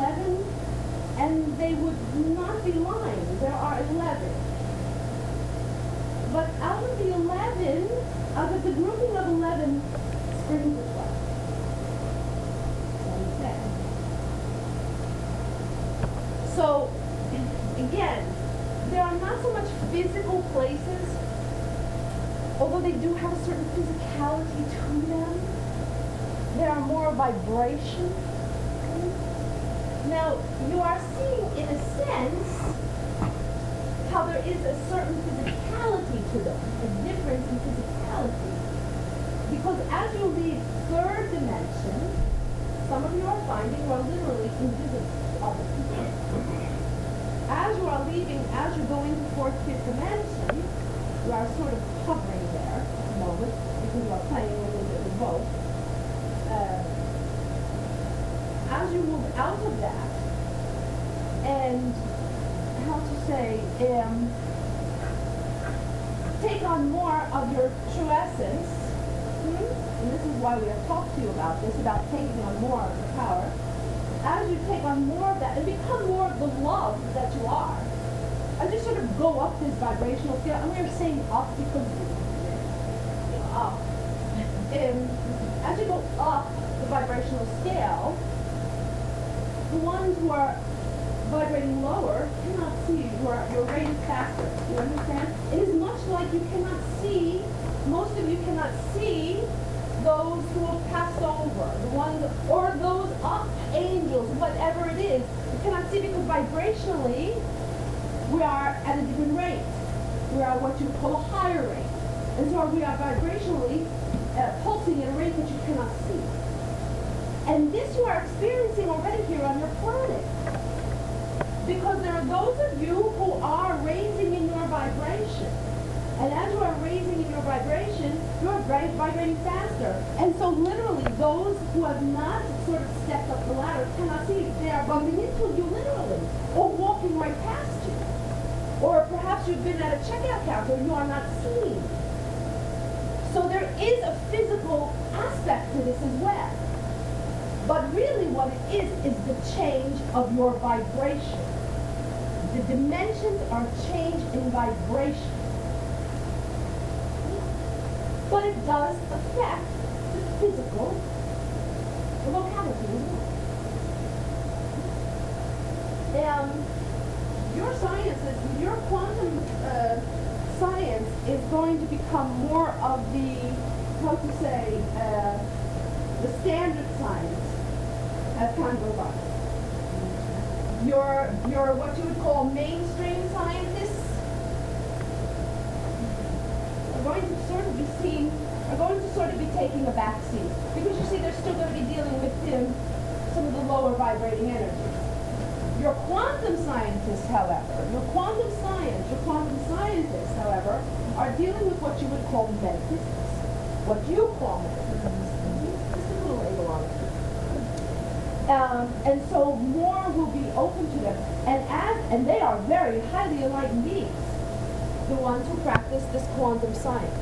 11, and they would not be lying. There are 11. But out of the 11, out of the grouping of 11, springs the 12. Understand? So, again, there are not so much physical places, although they do have a certain physicality to them. There are more vibration. Now, you are seeing, in a sense, how there is a certain physicality to them, a difference in physicality. Because as you leave third dimension, some of you are finding you are literally invisible to other people. As you are leaving, as you go into fourth, fifth dimension, you are sort of hovering there at the moment, because you are playing a little bit with both. As you move out of that, and how to say, take on more of your true essence, and this is why we have talked to you about this, about taking on more of the power. As you take on more of that and become more of the love that you are, as you sort of go up this vibrational scale, and we're saying up because up. As you go up the vibrational scale, the ones who are vibrating lower cannot see you. Your rate is faster. You understand? It is much like you cannot see, most of you cannot see those who have passed over, the ones, or those up angels, whatever it is. You cannot see because vibrationally, we are at a different rate. We are what you call a higher rate. And so we are vibrationally pulsing at a rate that you cannot see. And this you are experiencing already here on your planet. Because there are those of you who are raising in your vibration. And as you are raising in your vibration, you are vibrating faster. And so literally, those who have not sort of stepped up the ladder cannot see you. They are bumping into you literally, or walking right past you. Or perhaps you've been at a checkout counter and you are not seen. So there is a physical aspect to this as well. But really what it is the change of your vibration. The dimensions are change in vibration. But it does affect the physical locality as well. Your sciences, your quantum science is going to become more of the, how to say, the standard science as time goes on. Your what you would call mainstream scientists are going to sort of be seen, are going to sort of be taking a back seat. Because you see, they're still going to be dealing with some of the lower vibrating energies. Your quantum scientists, however, your quantum scientists, however, are dealing with what you would call metaphysics. What you call metaphysics. Just a little label on it. And so more will be open to them. And they are very highly enlightened beings, the ones who practice this quantum science.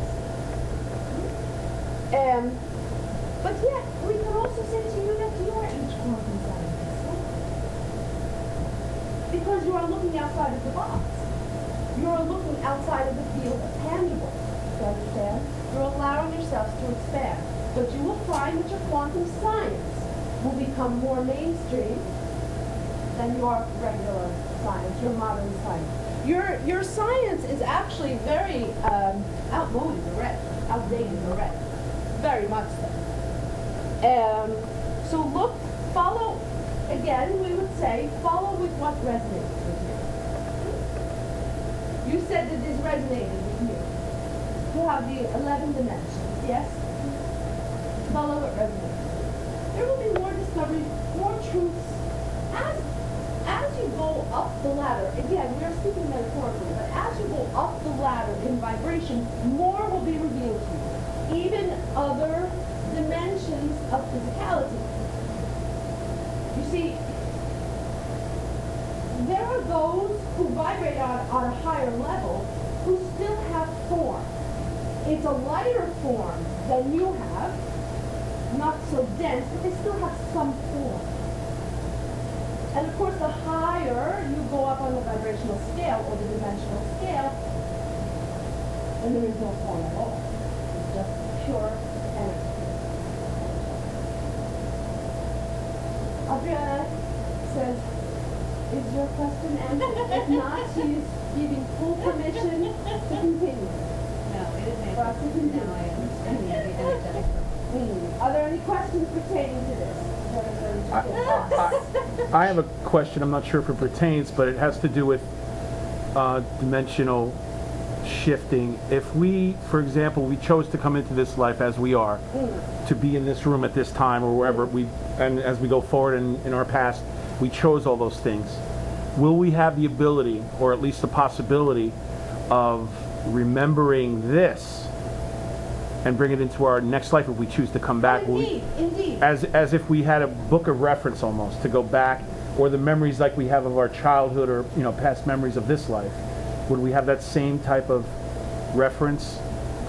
But yet, we can also say to you that you are each quantum scientist. Because you are looking outside of the box. You are looking outside of the field of tangible. You understand? You're allowing yourselves to expand. But you will find that your quantum science will become more mainstream than your regular science, your modern science. Your science is actually very outmoded already, outdated already. Very much so. So follow, again, we would say, follow with what resonates with you. You said that this resonated with you. You have the 11 dimensions, yes? Follow what resonates. There will be more discoveries, more truths. As you go up the ladder, again, we are speaking metaphorically, but as you go up the ladder in vibration, more will be revealed to you. Even other dimensions of physicality. You see, there are those who vibrate on a higher level who still have form. It's a lighter form than you have, not so dense, but they still have some form. And of course, the higher you go up on the vibrational scale or the dimensional scale, then there is no form at all. It's just pure energy. Adriana says, is your question answered? If not, she is giving full permission to continue. No, it is For us to continue. now I understand the energetic. Are there any questions pertaining to this? I have a question. I'm not sure if it pertains, but it has to do with dimensional shifting. If we, for example, we chose to come into this life as we are, to be in this room at this time or wherever and as we go forward in our past, we chose all those things. Will we have the ability, or at least the possibility, of remembering this and bring it into our next life if we choose to come back? Indeed. As if we had a book of reference almost to go back, or the memories like we have of our childhood, or past memories of this life. Would we have that same type of reference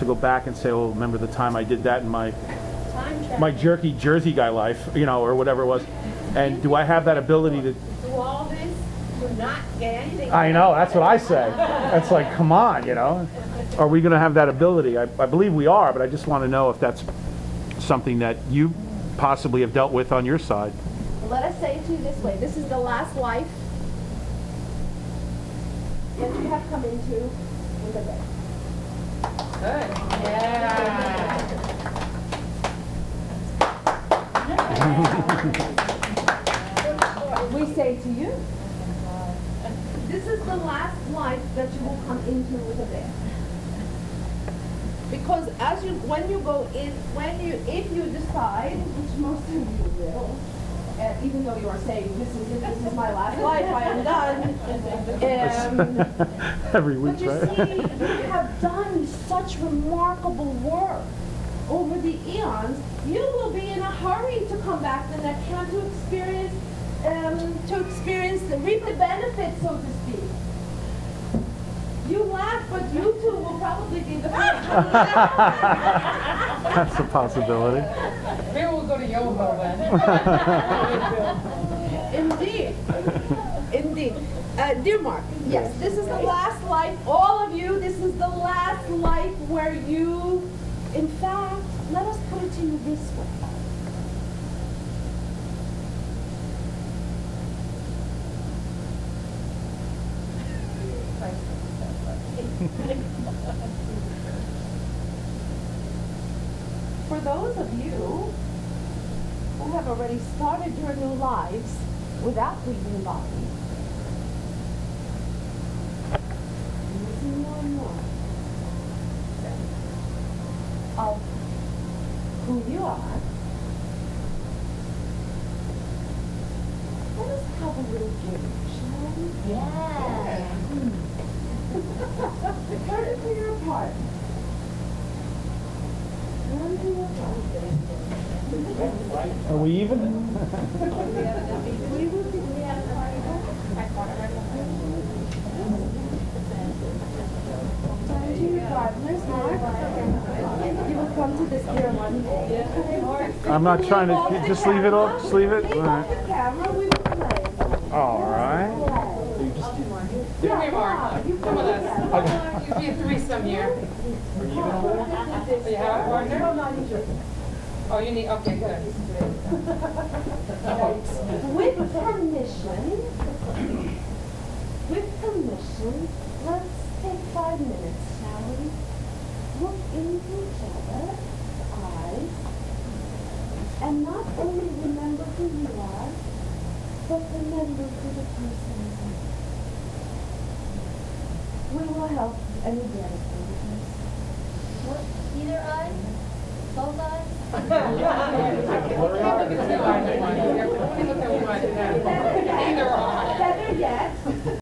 to go back and say, oh, remember the time I did that in my jerky Jersey guy life, or whatever it was? And do I have that ability to Do all this, do not get anything. I know, that's what I say. That's like, come on, Are we going to have that ability? I believe we are, but I just want to know if that's something that you possibly have dealt with on your side. Let us say it to you this way. This is the last life that you have come into in the day. Good. Yeah. We say to you, this is the last life that you will come into with a bear. Because when you go in, if you decide, which most of you will, even though you are saying this is my last life, I am done. Every week, but you see, you have done such remarkable work over the eons. You will be in a hurry to come back the next time to reap the benefits, so to speak. You laugh, but you too will probably be the first. That's a possibility. Maybe we'll go to Yoho then. Indeed. Dear Mark, yes, this is the last life, all of you, this is the last life where you, in fact, let us put it to you this way. For those of you who have already started your new lives without leaving the body, listen more and more of who you are. Let us have a little game, shall we? Yeah. Turn it to your part. Turn to your part. Are we even? You will come to this here one day. I'm not trying to just leave it off. Just leave it. All right. The camera, we will play. All right. Come here, Mark. Come with us. You'll be a threesome here. Do you have a partner? Oh, you need, okay, good. With permission, let's take 5 minutes, shall we? Look into each other's eyes, and not only remember who you are, but remember who the person is. We will help any dedicated. What? Either eye? Both eyes? Either eye. Better yet,